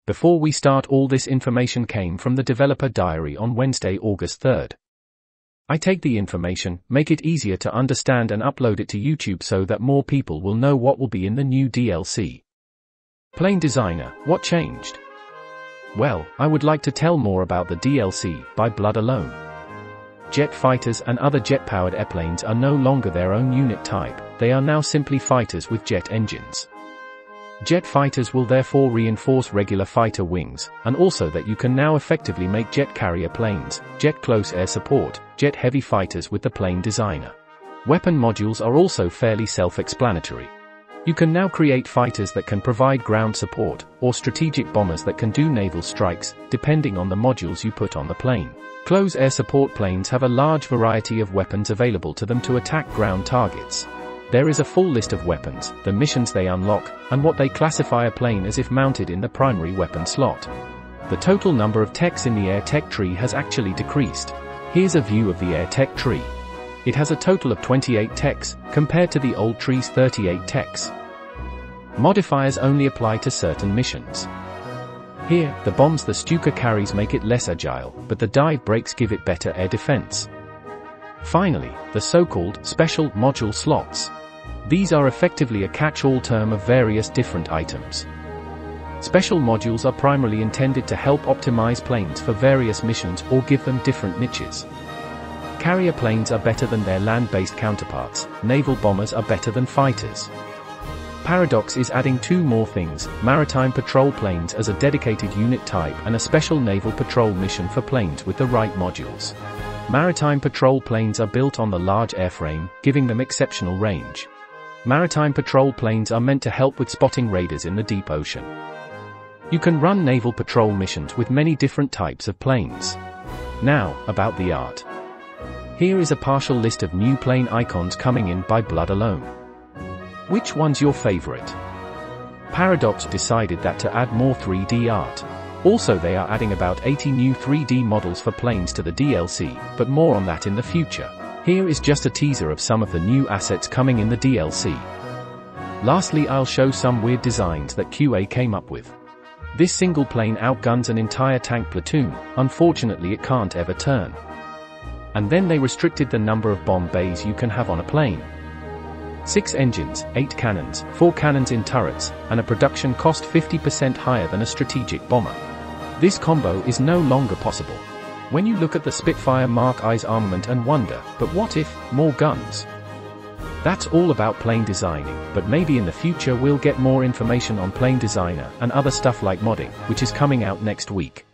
Before we start, all this information came from the developer diary on Wednesday, August 3rd. I take the information, make it easier to understand and upload it to YouTube so that more people will know what will be in the new DLC. Plane Designer, what changed? Well, I would like to tell more about the DLC, By Blood Alone. Jet fighters and other jet-powered airplanes are no longer their own unit type, they are now simply fighters with jet engines. Jet fighters will therefore reinforce regular fighter wings, and also that you can now effectively make jet carrier planes, jet close air support, jet heavy fighters with the Plane Designer. Weapon modules are also fairly self-explanatory. You can now create fighters that can provide ground support, or strategic bombers that can do naval strikes, depending on the modules you put on the plane. Close air support planes have a large variety of weapons available to them to attack ground targets. There is a full list of weapons, the missions they unlock, and what they classify a plane as if mounted in the primary weapon slot. The total number of techs in the air tech tree has actually decreased. Here's a view of the air tech tree. It has a total of 28 techs, compared to the old tree's 38 techs. Modifiers only apply to certain missions. Here, the bombs the Stuka carries make it less agile, but the dive brakes give it better air defense. Finally, the so-called special module slots. These are effectively a catch-all term of various different items. Special modules are primarily intended to help optimize planes for various missions or give them different niches. Carrier planes are better than their land-based counterparts, naval bombers are better than fighters. Paradox is adding two more things, maritime patrol planes as a dedicated unit type and a special naval patrol mission for planes with the right modules. Maritime patrol planes are built on the large airframe, giving them exceptional range. Maritime patrol planes are meant to help with spotting raiders in the deep ocean. You can run naval patrol missions with many different types of planes. Now, about the art. Here is a partial list of new plane icons coming in By Blood Alone. Which one's your favorite? Paradox decided that to add more 3D art. Also, they are adding about 80 new 3D models for planes to the DLC, but more on that in the future. Here is just a teaser of some of the new assets coming in the DLC. Lastly, I'll show some weird designs that QA came up with. This single plane outguns an entire tank platoon, unfortunately it can't ever turn. And then they restricted the number of bomb bays you can have on a plane. 6 engines, 8 cannons, 4 cannons in turrets, and a production cost 50% higher than a strategic bomber. This combo is no longer possible. When you look at the Spitfire Mark I's armament and wonder, but what if, more guns? That's all about plane designing, but maybe in the future we'll get more information on Plane Designer and other stuff like modding, which is coming out next week.